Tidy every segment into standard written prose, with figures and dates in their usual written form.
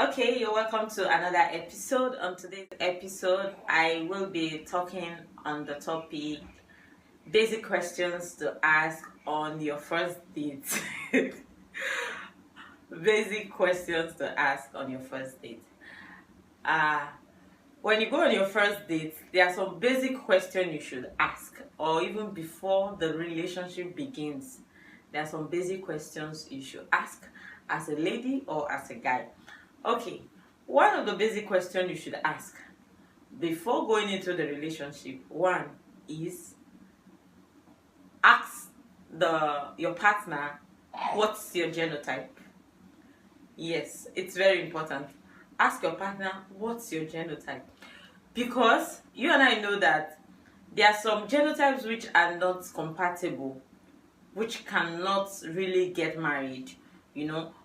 Okay, you're welcome to another episode. On today's episode, I will be talking on the topic basic questions to ask on your first date. Basic questions to ask on your first date. Uh, when you go on your first date, there are some basic questions you should ask, or even before the relationship begins. There are some basic questions you should ask as a lady or as a guy. Okay, one of the basic questions you should ask before going into the relationship, one is ask your partner what's your genotype. Yes, it's very important. Ask your partner what's your genotype, because you and I know that there are some genotypes which are not compatible, which cannot really get married,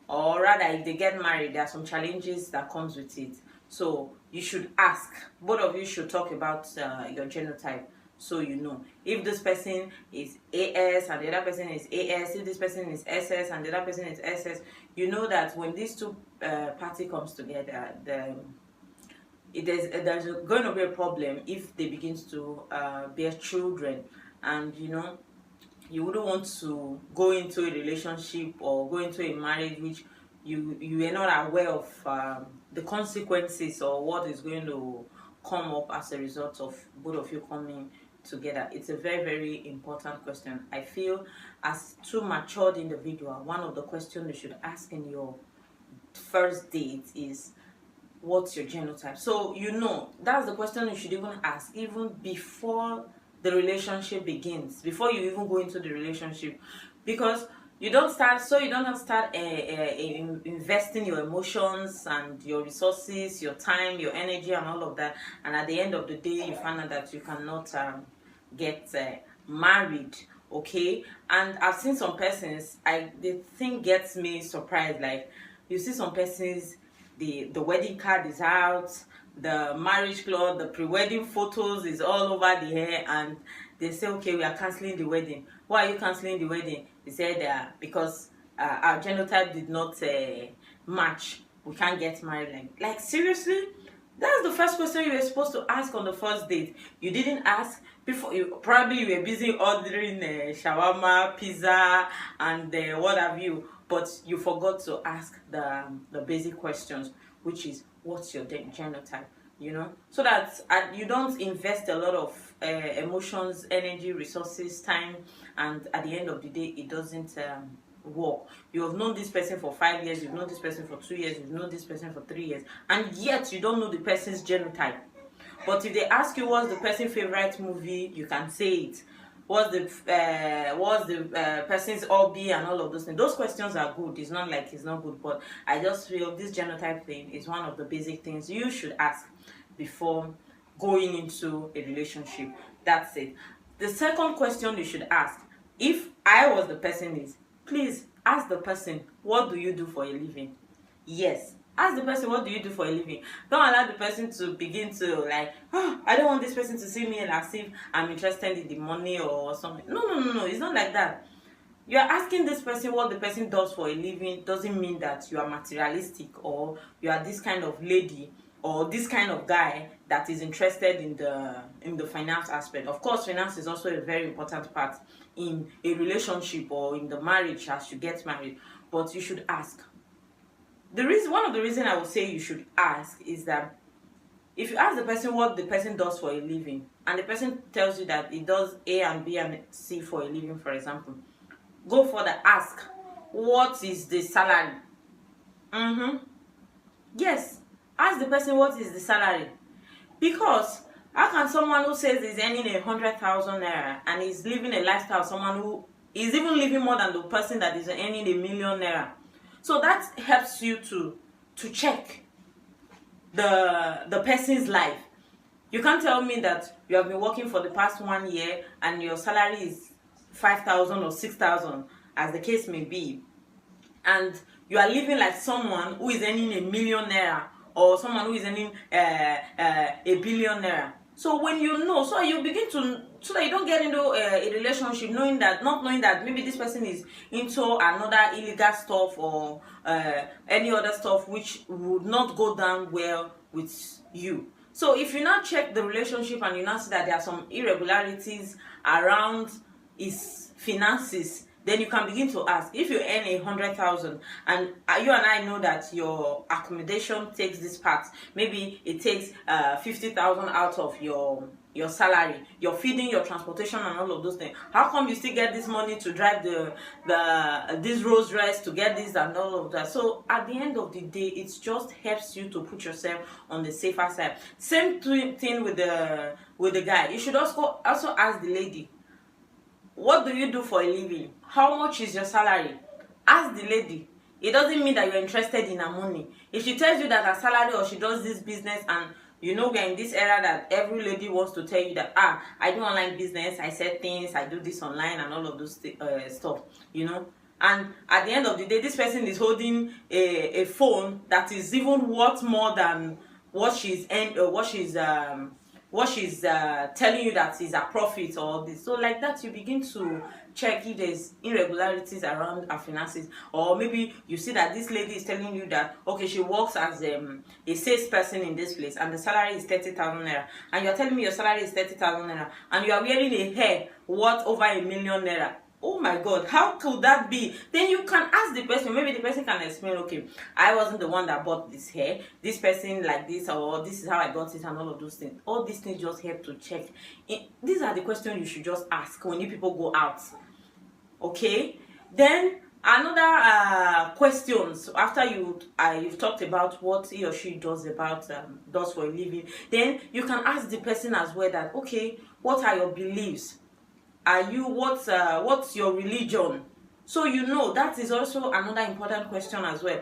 or rather if they get married, there are some challenges that comes with it. So you should ask, both of you should talk about your genotype, so you know if this person is AS and the other person is AS, if this person is SS and the other person is SS. You know that when these two party comes together, there's going to be a problem if they begin to bear children. And you wouldn't want to go into a relationship or go into a marriage which you are not aware of the consequences or what is going to come up as a result of both of you coming together. It's a very, very important question. I feel as two matured individual, one of the questions you should ask in your first date is, what's your genotype? So that's the question you should even ask even before the relationship begins, before you even go into the relationship, because you don't start investing your emotions and your resources, your time, your energy and all of that, and at the end of the day you find out that you cannot get married. Okay, and I've seen some persons, the thing gets me surprised, like you see some persons, the wedding card is out, the marriage cloth, the pre-wedding photos is all over the hair, and they say, okay, we are canceling the wedding. Why are you canceling the wedding? They said because our genotype did not match, we can't get married. Like seriously, that's the first question you were supposed to ask on the first date. You didn't ask before. You were busy ordering shawarma, pizza, and what have you, but you forgot to ask the basic questions, which is, what's your genotype? So that you don't invest a lot of emotions, energy, resources, time, and at the end of the day it doesn't work. You have known this person for 5 years, you've known this person for 2 years, you've known this person for 3 years, and yet you don't know the person's genotype. But if they ask you what's the person's favorite movie, you can say it. What's the person's hobby and all of those things. Those questions are good. It's not like it's not good, but I just feel this genotype thing is one of the basic things you should ask before going into a relationship. That's it. The second question you should ask, if I was the person, is please ask the person, what do you do for a living? Yes, ask the person, what do you do for a living? Don't allow the person to begin to I don't want this person to see me as if I'm interested in the money or something. No, it's not like that. You are asking this person what the person does for a living doesn't mean that you are materialistic, or you are this kind of lady or this kind of guy that is interested in the finance aspect. Of course, finance is also a very important part in a relationship or in the marriage as you get married, but you should ask. One of the reasons I would say you should ask is that if you ask the person what the person does for a living, and the person tells you that he does A and B and C for a living, for example, go for the ask, what is the salary? Yes, ask the person what is the salary, because how can someone who says he's earning 100,000 naira and is living a lifestyle of someone who is even living more than the person that is earning 1,000,000 naira? So that helps you to check the person's life. You can't tell me that you have been working for the past 1 year and your salary is 5,000 or 6,000, as the case may be, and you are living like someone who is earning 1,000,000 naira or someone who is earning 1 billion naira. So when you know, so you begin to, so that you don't get into a relationship knowing that, not knowing that maybe this person is into another illegal stuff or any other stuff which would not go down well with you. So if you now check the relationship and you now see that there are some irregularities around his finances, then you can begin to ask. If you earn 100,000 and you and I know that your accommodation takes this part, maybe it takes 50,000 out of your salary, you're feeding, your transportation and all of those things. How come you still get this money to drive this Rolls Royce, to get this and all of that? So at the end of the day, it just helps you to put yourself on the safer side. Same thing with the guy. You should also ask the lady, what do you do for a living? How much is your salary? Ask the lady. It doesn't mean that you're interested in her money. If she tells you that her salary, or she does this business, and you know we're in this era that every lady wants to tell you that, I do online business, I sell things, I do this online and all of those stuff, you know. And at the end of the day, this person is holding a phone that is even worth more than what she's telling you that is a profit or this. So like that, you begin to check if there's irregularities around her finances. Or maybe you see that this lady is telling you that, okay, she works as a salesperson in this place and the salary is 30,000 naira, and you're telling me your salary is 30,000 naira and you are wearing a hair worth over 1,000,000 naira. Oh my God, how could that be? Then you can ask the person, maybe the person can explain, okay, I wasn't the one that bought this hair, this person like this, or this is how I got it, and all of those things. All these things just help to check. These are the questions you should just ask when you people go out. Okay? Then another questions after you've talked about what he or she does for a living, then you can ask the person as well that, okay, what are your beliefs? What's your religion? So you know, that is also another important question as well.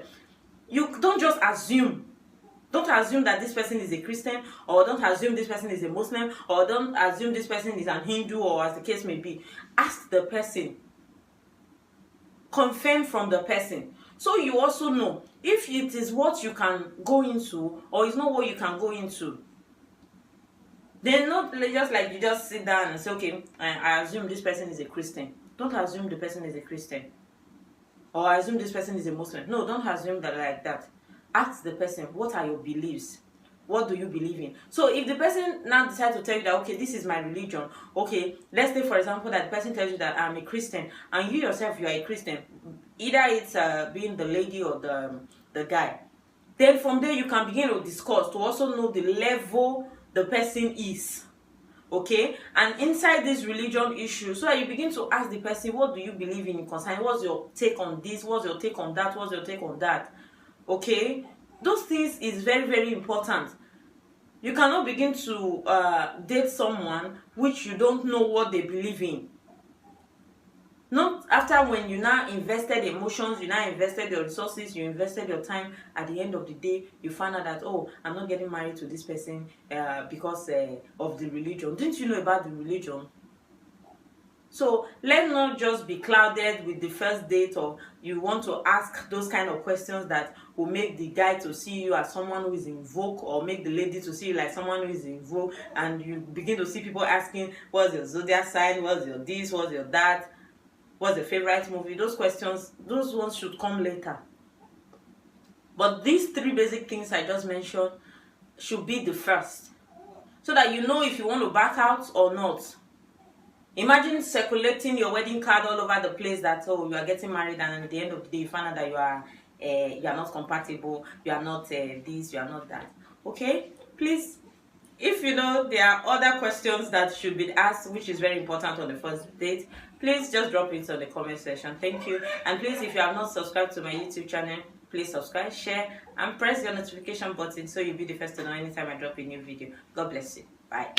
You don't just assume. Don't assume that this person is a Christian, or don't assume this person is a Muslim, or don't assume this person is an Hindu, or as the case may be. Ask the person. Confirm from the person. So you also know if it is what you can go into or it's not what you can go into. Then not just like you just sit down and say, okay, I assume this person is a Christian. Don't assume the person is a Christian. Or I assume this person is a Muslim. No, don't assume that like that. Ask the person, what are your beliefs? What do you believe in? So if the person now decides to tell you that, okay, this is my religion. Okay, let's say for example that the person tells you that I'm a Christian, and you yourself, you are a Christian. Either it's being the lady or the guy. Then from there you can begin to discuss to also know the level the person is, okay, and inside this religion issue, so that you begin to ask the person, what do you believe in concerning, what's your take on this, what's your take on that, what's your take on that, okay. Those things is very, very important. You cannot begin to date someone which you don't know what they believe in. Not after when you now invested emotions, you now invested your resources, you invested your time, at the end of the day, you find out that, oh, I'm not getting married to this person because of the religion. Didn't you know about the religion? So let's not just be clouded with the first date, or you want to ask those kind of questions that will make the guy to see you as someone who is in vogue, or make the lady to see you like someone who is in vogue, and you begin to see people asking, what's your zodiac sign, what's your this, what's your that, what's your favorite movie. Those questions, those ones should come later. But these three basic things I just mentioned should be the first, so that you know if you want to back out or not. Imagine circulating your wedding card all over the place that, oh, you are getting married, and at the end of the day you find out that you are not compatible, you are not this, you are not that. Okay, please, if you know there are other questions that should be asked which is very important on the first date, please just drop it on the comment section. Thank you. And please, if you have not subscribed to my YouTube channel, please subscribe, share, and press the notification button so you'll be the first to know anytime I drop a new video. God bless you. Bye.